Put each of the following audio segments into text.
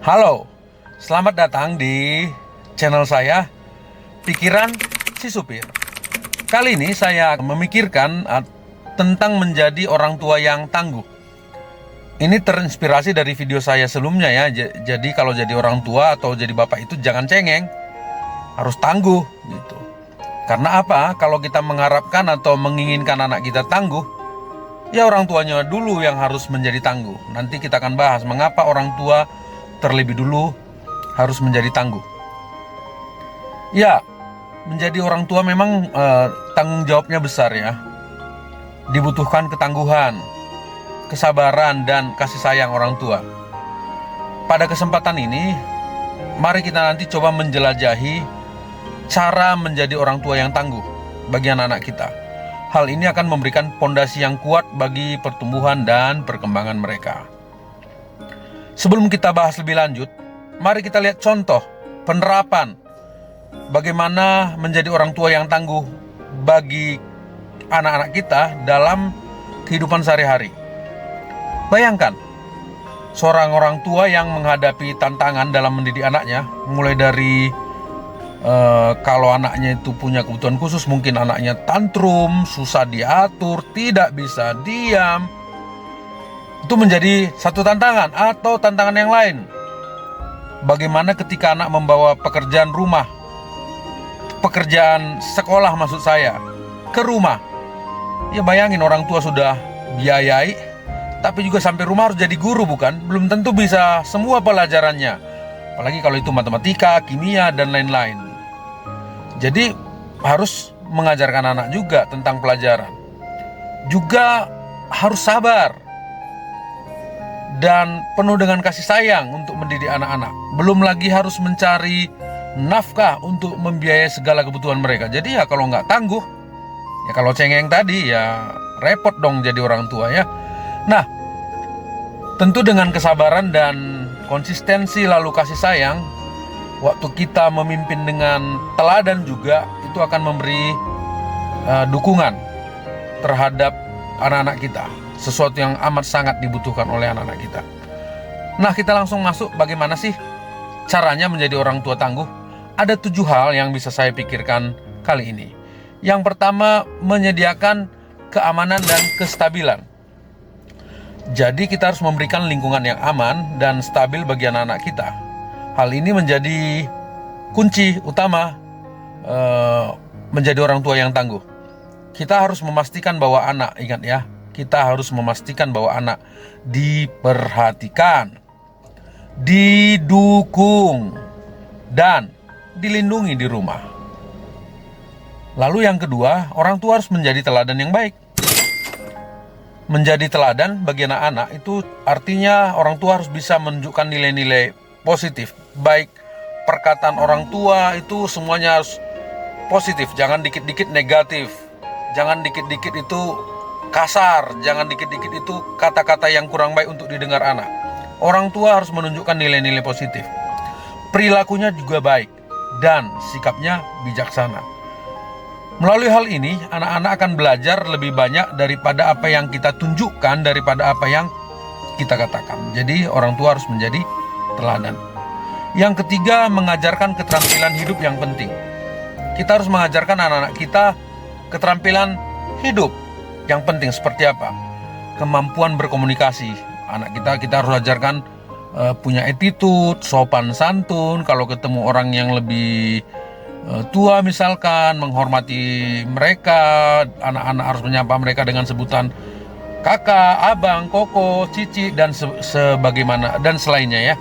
Halo, selamat datang di channel saya, Pikiran Si Supir. Kali ini saya memikirkan tentang menjadi orang tua yang tangguh. Ini terinspirasi dari video saya sebelumnya ya. Jadi kalau jadi orang tua atau jadi bapak itu jangan cengeng, harus tangguh gitu. Karena apa? Kalau kita mengharapkan atau menginginkan anak kita tangguh, ya orang tuanya dulu yang harus menjadi tangguh. Nanti kita akan bahas mengapa orang tua terlebih dulu harus menjadi tangguh. Ya, menjadi orang tua memang tanggung jawabnya besar ya. Dibutuhkan ketangguhan, kesabaran, dan kasih sayang orang tua. Pada kesempatan ini, mari kita nanti coba menjelajahi cara menjadi orang tua yang tangguh bagi anak-anak kita. Hal ini akan memberikan pondasi yang kuat bagi pertumbuhan dan perkembangan mereka. Sebelum kita bahas lebih lanjut, mari kita lihat contoh penerapan bagaimana menjadi orang tua yang tangguh bagi anak-anak kita dalam kehidupan sehari-hari. Bayangkan, seorang orang tua yang menghadapi tantangan dalam mendidik anaknya, mulai dari kalau anaknya itu punya kebutuhan khusus, mungkin anaknya tantrum, susah diatur, tidak bisa diam. Itu menjadi satu tantangan atau tantangan yang lain. Bagaimana ketika anak membawa pekerjaan rumah, pekerjaan sekolah maksud saya, ke rumah. Ya bayangin orang tua sudah biayai, tapi juga sampai rumah harus jadi guru bukan? Belum tentu bisa semua pelajarannya. Apalagi kalau itu matematika, kimia, dan lain-lain. Jadi harus mengajarkan anak juga tentang pelajaran. Juga harus sabar dan penuh dengan kasih sayang untuk mendidik anak-anak. Belum lagi harus mencari nafkah untuk membiayai segala kebutuhan mereka. Jadi ya kalau nggak tangguh, ya kalau cengeng tadi ya repot dong jadi orang tua ya. Nah, tentu dengan kesabaran dan konsistensi lalu kasih sayang, waktu kita memimpin dengan teladan juga itu akan memberi dukungan terhadap anak-anak kita. Sesuatu yang amat sangat dibutuhkan oleh anak-anak kita. Nah, kita langsung masuk bagaimana sih caranya menjadi orang tua tangguh. Ada 7 hal yang bisa saya pikirkan kali ini. Yang pertama, menyediakan keamanan dan kestabilan. Jadi kita harus memberikan lingkungan yang aman dan stabil bagi anak-anak kita. Hal ini menjadi kunci utama menjadi orang tua yang tangguh. Kita harus memastikan bahwa anak, ingat ya, kita harus memastikan bahwa anak diperhatikan, didukung, dan dilindungi di rumah. Lalu yang kedua, orang tua harus menjadi teladan yang baik. Menjadi teladan bagi anak-anak itu artinya orang tua harus bisa menunjukkan nilai-nilai positif. Baik perkataan orang tua itu semuanya harus positif, jangan dikit-dikit negatif. Jangan dikit-dikit itu kasar, jangan dikit-dikit itu kata-kata yang kurang baik untuk didengar anak. Orang tua harus menunjukkan nilai-nilai positif. Perilakunya juga baik dan sikapnya bijaksana. Melalui hal ini, anak-anak akan belajar lebih banyak daripada apa yang kita tunjukkan, daripada apa yang kita katakan. Jadi orang tua harus menjadi teladan. Yang ketiga, mengajarkan keterampilan hidup yang penting. Kita harus mengajarkan anak-anak kita keterampilan hidup yang penting seperti apa? Kemampuan berkomunikasi. Anak kita harus ajarkan punya attitude, sopan santun. Kalau ketemu orang yang lebih tua misalkan, menghormati mereka. Anak-anak harus menyapa mereka dengan sebutan kakak, abang, koko, cici, dan sebagaimana dan selainnya ya.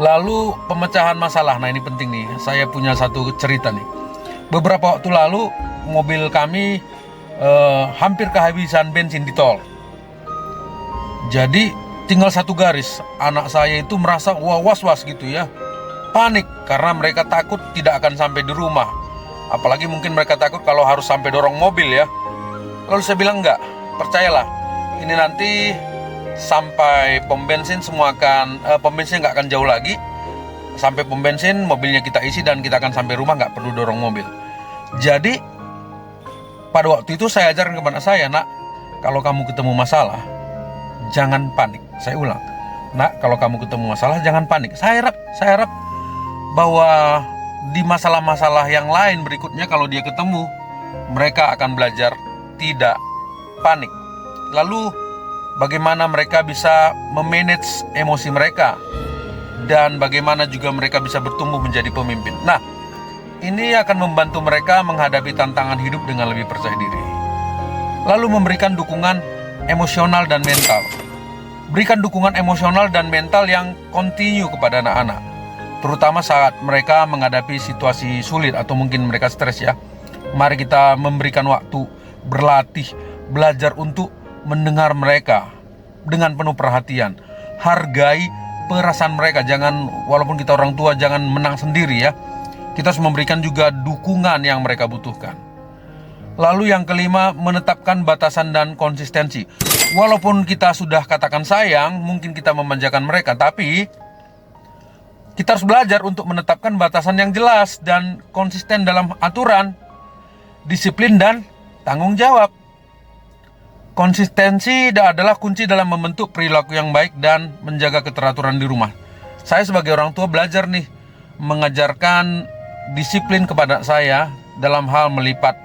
Lalu pemecahan masalah. Nah ini penting nih. Saya punya satu cerita nih. Beberapa waktu lalu mobil kami hampir kehabisan bensin di tol. Jadi tinggal satu garis. Anak saya itu merasa was-was gitu ya, panik karena mereka takut tidak akan sampai di rumah. Apalagi mungkin mereka takut kalau harus sampai dorong mobil ya. Lalu saya bilang enggak, percayalah, ini nanti sampai pom bensin semua akan pom bensin nggak akan jauh lagi. Sampai pom bensin mobilnya kita isi dan kita akan sampai rumah, nggak perlu dorong mobil. Jadi pada waktu itu saya ajarkan kepada saya, nak, kalau kamu ketemu masalah, jangan panik. Saya ulang, Nak, kalau kamu ketemu masalah jangan panik. Saya harap bahwa di masalah-masalah yang lain berikutnya kalau dia ketemu, mereka akan belajar tidak panik. Lalu bagaimana mereka bisa memanage emosi mereka, dan bagaimana juga mereka bisa bertumbuh menjadi pemimpin. Nah, ini akan membantu mereka menghadapi tantangan hidup dengan lebih percaya diri. Lalu memberikan dukungan emosional dan mental. Berikan dukungan emosional dan mental yang kontinu kepada anak-anak, terutama saat mereka menghadapi situasi sulit atau mungkin mereka stres ya. Mari kita memberikan waktu, berlatih, belajar untuk mendengar mereka dengan penuh perhatian. Hargai perasaan mereka. Jangan, walaupun kita orang tua, jangan menang sendiri ya. Kita harus memberikan juga dukungan yang mereka butuhkan. Lalu yang kelima, menetapkan batasan dan konsistensi. Walaupun kita sudah katakan sayang, mungkin kita memanjakan mereka, tapi kita harus belajar untuk menetapkan batasan yang jelas dan konsisten dalam aturan, disiplin, dan tanggung jawab. Konsistensi adalah kunci dalam membentuk perilaku yang baik dan menjaga keteraturan di rumah. Saya sebagai orang tua belajar nih, mengajarkan disiplin kepada saya dalam hal melipat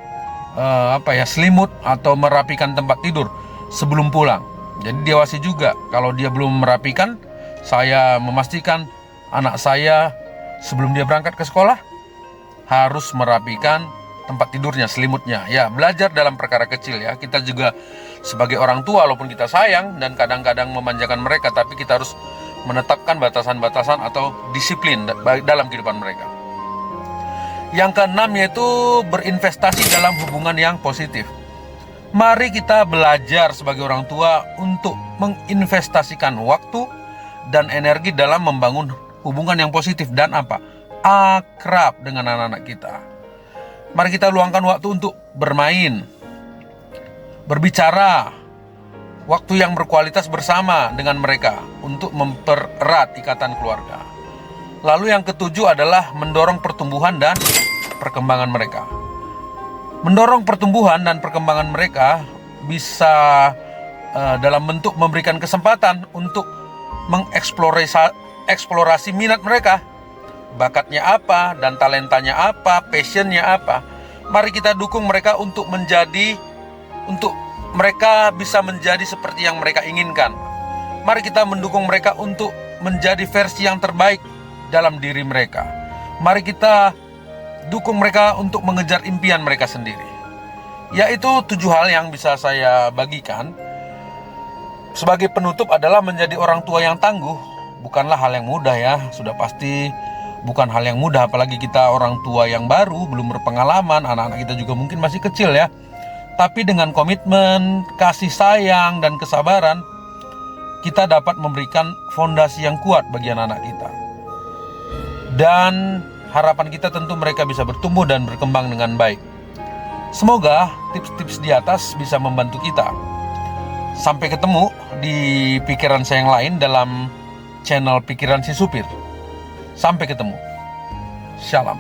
selimut atau merapikan tempat tidur sebelum pulang. Jadi diawasi juga, kalau dia belum merapikan, saya memastikan anak saya sebelum dia berangkat ke sekolah harus merapikan tempat tidurnya, selimutnya. Ya, belajar dalam perkara kecil ya. Kita juga sebagai orang tua, walaupun kita sayang dan kadang-kadang memanjakan mereka, tapi kita harus menetapkan batasan-batasan atau disiplin dalam kehidupan mereka. Yang keenam yaitu berinvestasi dalam hubungan yang positif. Mari kita belajar sebagai orang tua untuk menginvestasikan waktu dan energi dalam membangun hubungan yang positif dan akrab dengan anak-anak kita. Mari kita luangkan waktu untuk bermain, berbicara, waktu yang berkualitas bersama dengan mereka untuk mempererat ikatan keluarga. Lalu yang ketujuh adalah mendorong pertumbuhan dan perkembangan mereka. Mendorong pertumbuhan dan perkembangan mereka bisa dalam bentuk memberikan kesempatan untuk mengeksplorasi minat mereka. Bakatnya apa dan talentanya apa, passionnya apa. Mari kita dukung mereka untuk mereka bisa menjadi seperti yang mereka inginkan. Mari kita mendukung mereka untuk menjadi versi yang terbaik dalam diri mereka. Mari kita dukung mereka untuk mengejar impian mereka sendiri. Yaitu 7 hal yang bisa saya bagikan. Sebagai penutup adalah menjadi orang tua yang tangguh bukanlah hal yang mudah ya. Sudah pasti bukan hal yang mudah, apalagi kita orang tua yang baru, belum berpengalaman, anak-anak kita juga mungkin masih kecil ya. Tapi dengan komitmen, kasih sayang, dan kesabaran, kita dapat memberikan fondasi yang kuat bagi anak-anak kita. Dan harapan kita tentu mereka bisa bertumbuh dan berkembang dengan baik. Semoga tips-tips di atas bisa membantu kita. Sampai ketemu di pikiran saya yang lain dalam channel Pikiran Si Supir. Sampai ketemu. Shalom.